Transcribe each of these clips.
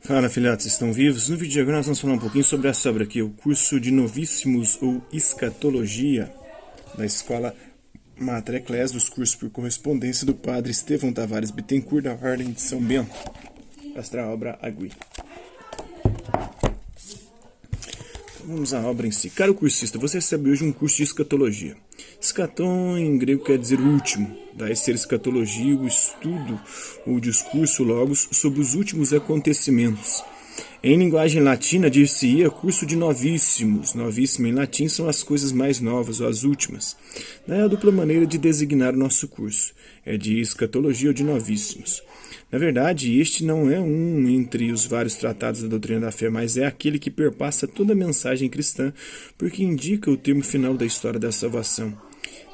Fala, filhotes, estão vivos? No vídeo de agora nós vamos falar um pouquinho sobre essa obra aqui, o curso de Novíssimos ou Escatologia da Escola Mater Ecclesiae, dos cursos por correspondência do Padre Estevão Tavares Bittencourt, da Ordem de São Bento. Esta é a obra Agui. Vamos à obra em si. Caro cursista, você recebe hoje um curso de escatologia. Escaton em grego quer dizer último. Daí ser escatologia, o estudo ou discurso logos sobre os últimos acontecimentos. Em linguagem latina, dir-se-ia curso de novíssimos. Novíssimo em latim são as coisas mais novas ou as últimas. Daí a dupla maneira de designar o nosso curso. É de escatologia ou de novíssimos. Na verdade, este não é um entre os vários tratados da doutrina da fé, mas é aquele que perpassa toda a mensagem cristã, porque indica o termo final da história da salvação.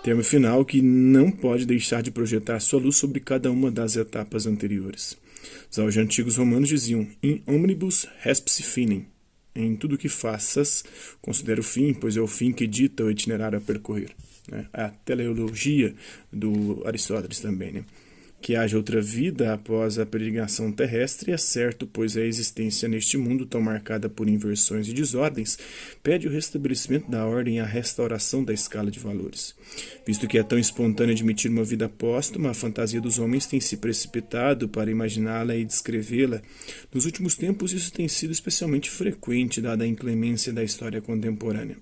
Termo final que não pode deixar de projetar sua luz sobre cada uma das etapas anteriores. Os antigos romanos diziam, in omnibus respsi finem. Em tudo que faças, considera o fim, pois é o fim que dita o itinerário a percorrer. A teleologia do Aristóteles também, né? Que haja outra vida após a peregrinação terrestre é certo, pois a existência neste mundo, tão marcada por inversões e desordens, pede o restabelecimento da ordem e a restauração da escala de valores. Visto que é tão espontâneo admitir uma vida póstuma, a fantasia dos homens tem se precipitado para imaginá-la e descrevê-la. Nos últimos tempos, isso tem sido especialmente frequente, dada a inclemência da história contemporânea.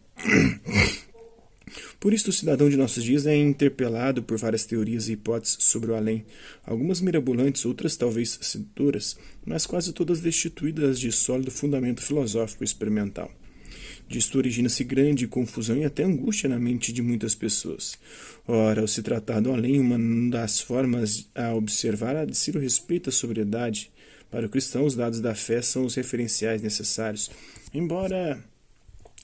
Por isto, o cidadão de nossos dias é interpelado por várias teorias e hipóteses sobre o além, algumas mirabolantes, outras talvez sedutoras, mas quase todas destituídas de sólido fundamento filosófico experimental. Disto origina-se grande confusão e até angústia na mente de muitas pessoas. Ora, ao se tratar do além, uma das formas a observar há de ser o respeito à sobriedade. Para o cristão, os dados da fé são os referenciais necessários, embora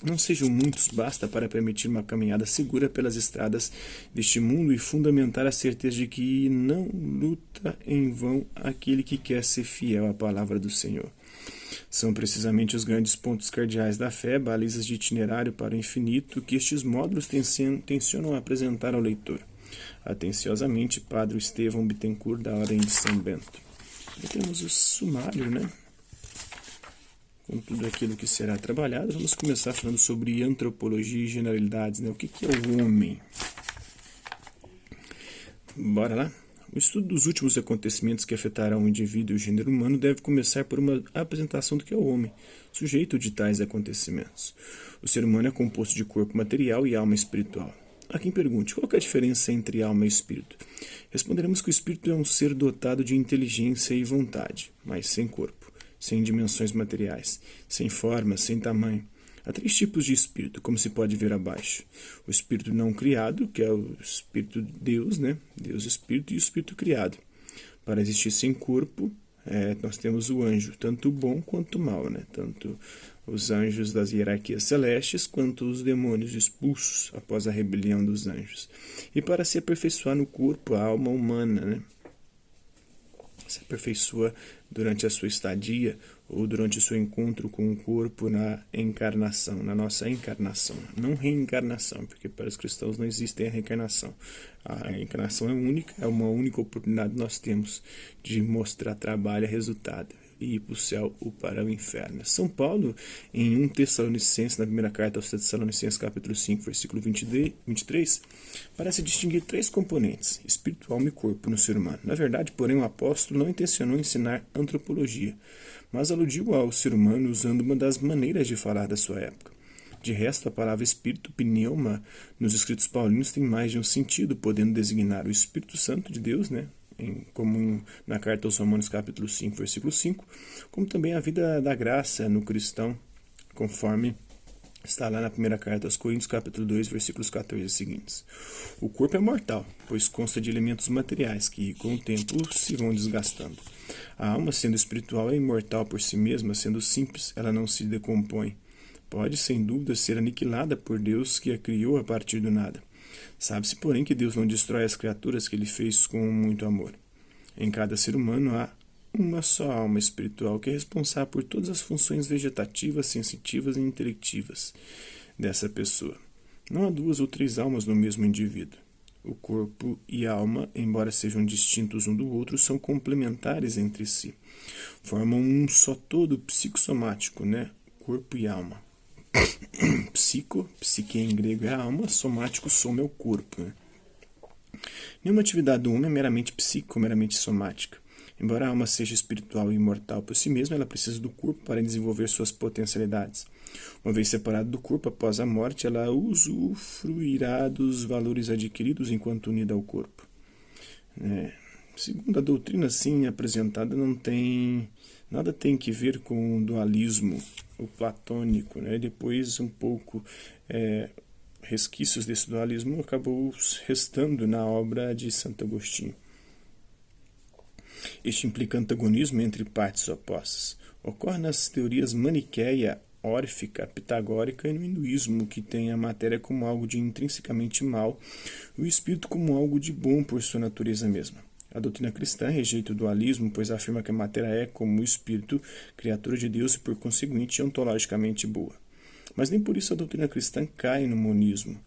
não sejam muitos, basta para permitir uma caminhada segura pelas estradas deste mundo e fundamentar a certeza de que não luta em vão aquele que quer ser fiel à palavra do Senhor. São precisamente os grandes pontos cardeais da fé, balizas de itinerário para o infinito, que estes módulos tencionam apresentar ao leitor. Atenciosamente, Padre Estevão Bittencourt, da Ordem de São Bento. Aqui temos o sumário, né? Com tudo aquilo que será trabalhado, vamos começar falando sobre antropologia e generalidades, né? O que é o homem? Bora lá? O estudo dos últimos acontecimentos que afetarão o indivíduo e o gênero humano deve começar por uma apresentação do que é o homem, sujeito de tais acontecimentos. O ser humano é composto de corpo material e alma espiritual. Há quem pergunte, qual é a diferença entre alma e espírito? Responderemos que o espírito é um ser dotado de inteligência e vontade, mas sem corpo, sem dimensões materiais, sem forma, sem tamanho. Há 3 tipos de espírito, como se pode ver abaixo. O espírito não criado, que é o espírito de Deus, né? Deus espírito, e o espírito criado. Para existir sem corpo, nós temos o anjo, tanto bom quanto mal, né? Tanto os anjos das hierarquias celestes, quanto os demônios expulsos após a rebelião dos anjos. E para se aperfeiçoar no corpo, a alma humana, né? Se aperfeiçoa durante a sua estadia ou durante o seu encontro com o corpo na encarnação, na nossa encarnação, não reencarnação, porque para os cristãos não existe a reencarnação. A encarnação é única, é uma única oportunidade que nós temos de mostrar trabalho e resultado, e ir para o céu ou para o inferno. São Paulo, em 1 Tessalonicenses, na primeira carta aos Tessalonicenses, capítulo 5, versículo 23, parece distinguir 3 componentes, espírito, alma e corpo, no ser humano. Na verdade, porém, o apóstolo não intencionou ensinar antropologia, mas aludiu ao ser humano usando uma das maneiras de falar da sua época. De resto, a palavra espírito, pneuma, nos escritos paulinos tem mais de um sentido, podendo designar o Espírito Santo de Deus, né? Como na carta aos Romanos, capítulo 5, versículo 5, como também a vida da graça no cristão, conforme está lá na primeira carta aos Coríntios, capítulo 2, versículos 14 e seguintes. O corpo é mortal, pois consta de elementos materiais que, com o tempo, se vão desgastando. A alma, sendo espiritual, é imortal por si mesma, sendo simples, ela não se decompõe. Pode, sem dúvida, ser aniquilada por Deus que a criou a partir do nada. Sabe-se, porém, que Deus não destrói as criaturas que Ele fez com muito amor. Em cada ser humano há uma só alma espiritual que é responsável por todas as funções vegetativas, sensitivas e intelectivas dessa pessoa. Não há 2 ou 3 almas no mesmo indivíduo. O corpo e a alma, embora sejam distintos um do outro, são complementares entre si. Formam um só todo psicossomático, né? Corpo e alma. Psique em grego é a alma, somático, soma é o corpo, né? Nenhuma atividade do homem é meramente psíquica ou meramente somática. Embora a alma seja espiritual e imortal por si mesma, ela precisa do corpo para desenvolver suas potencialidades. Uma vez separada do corpo após a morte, ela usufruirá dos valores adquiridos enquanto unida ao corpo. Segundo a doutrina assim apresentada, nada tem que ver com o dualismo, o platônico. Depois, um pouco resquícios desse dualismo acabou restando na obra de Santo Agostinho. Este implica antagonismo entre partes opostas. Ocorre nas teorias maniqueia, órfica, pitagórica e no hinduísmo, que tem a matéria como algo de intrinsecamente mal e o espírito como algo de bom por sua natureza mesma. A doutrina cristã rejeita o dualismo, pois afirma que a matéria é, como o espírito, criatura de Deus e, por conseguinte, ontologicamente boa. Mas nem por isso a doutrina cristã cai no monismo,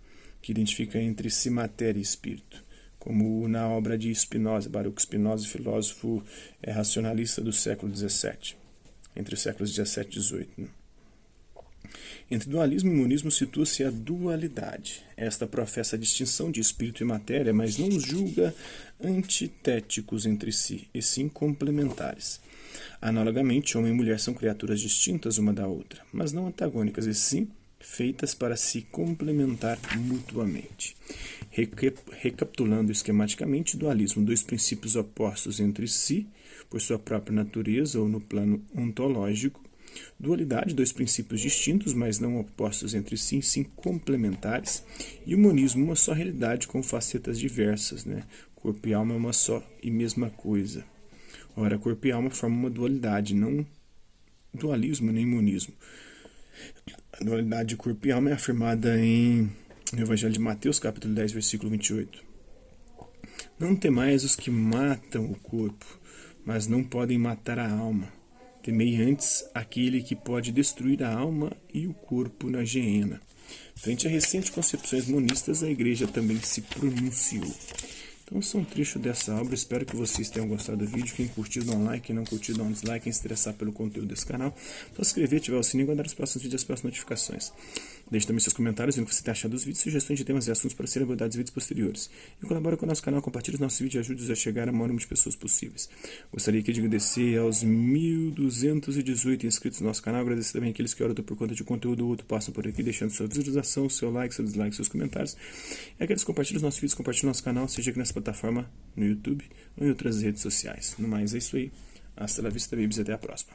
que identifica entre si matéria e espírito, como na obra de Spinoza, Baruch Spinoza, filósofo racionalista do século XVII, entre os séculos XVII e XVIII. Entre dualismo e monismo situa-se a dualidade. Esta professa a distinção de espírito e matéria, mas não os julga antitéticos entre si, e sim complementares. Analogamente, homem e mulher são criaturas distintas uma da outra, mas não antagônicas, e sim feitas para se complementar mutuamente. Recapitulando esquematicamente, dualismo, dois princípios opostos entre si, por sua própria natureza ou no plano ontológico. Dualidade, dois princípios distintos, mas não opostos entre si, sim complementares. E o monismo, uma só realidade com facetas diversas. Corpo e alma é uma só e mesma coisa. Ora, corpo e alma formam uma dualidade, não dualismo nem monismo. A dualidade de corpo e alma é afirmada no Evangelho de Mateus, capítulo 10, versículo 28. Não temais os que matam o corpo, mas não podem matar a alma. Temei antes aquele que pode destruir a alma e o corpo na geena. Frente a recentes concepções monistas, a igreja também se pronunciou. Então, são um trecho dessa obra. Espero que vocês tenham gostado do vídeo. Quem curtiu, dá um like. Quem não curtiu, dá um dislike. Quem se interessar pelo conteúdo desse canal, só se inscrever, ativar o sininho e aguardar os próximos vídeos e as próximas notificações. Deixe também seus comentários, vendo o que você tem achado dos vídeos, sugestões de temas e assuntos para serem abordados em vídeos posteriores. E colabore com o nosso canal, compartilhe os nossos vídeos e ajude-nos a chegar a maior número de pessoas possíveis. Gostaria aqui de agradecer aos 1.218 inscritos no nosso canal. Agradecer também àqueles que, por conta de conteúdo ou outro, passam por aqui, deixando sua visualização, seu like, seu dislike, seus comentários. E aqueles que compartilham os nossos vídeos, compartilham o nosso canal, seja aqui nessa plataforma, no YouTube ou em outras redes sociais. No mais, é isso aí. Hasta la vista, babies, e até a próxima.